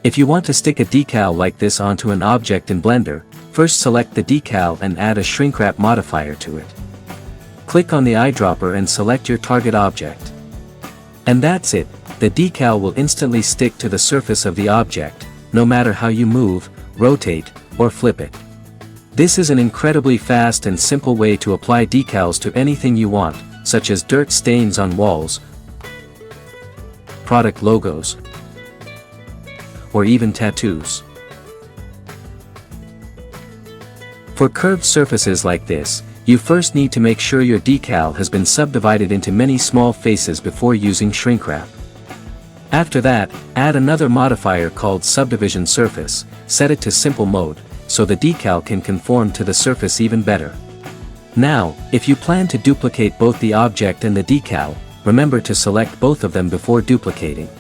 If you want to stick a decal like this onto an object in Blender, first select the decal and add a Shrinkwrap Modifier to it. Click on the eyedropper and select your target object. And that's it, the decal will instantly stick to the surface of the object, no matter how you move, rotate, or flip it. This is an incredibly fast and simple way to apply decals to anything you want, such as dirt stains on walls, product logos, or even tattoos. For curved surfaces like this, you first need to make sure your decal has been subdivided into many small faces before using Shrinkwrap. After that, add another modifier called Subdivision Surface, set it to simple mode, so the decal can conform to the surface even better. Now, if you plan to duplicate both the object and the decal, remember to select both of them before duplicating.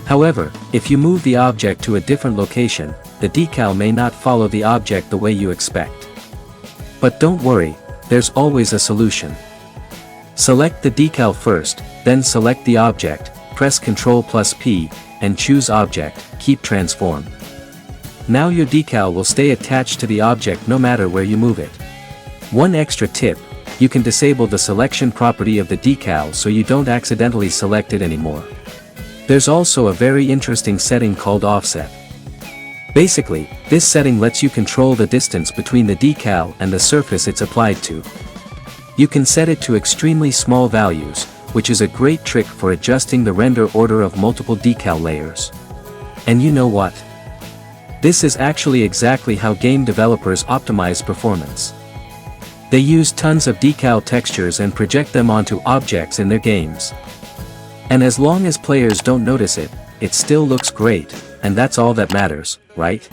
However, if you move the object to a different location, the decal may not follow the object the way you expect. But don't worry, there's always a solution. Select the decal first, then select the object, press Ctrl+P, and choose Object, keep Transform. Now your decal will stay attached to the object no matter where you move it. One extra tip, you can disable the selection property of the decal so you don't accidentally select it anymore. There's also a very interesting setting called Offset. Basically, this setting lets you control the distance between the decal and the surface it's applied to. You can set it to extremely small values, which is a great trick for adjusting the render order of multiple decal layers. And you know what? This is actually exactly how game developers optimize performance. They use tons of decal textures and project them onto objects in their games. And as long as players don't notice it, it still looks great, and that's all that matters, right?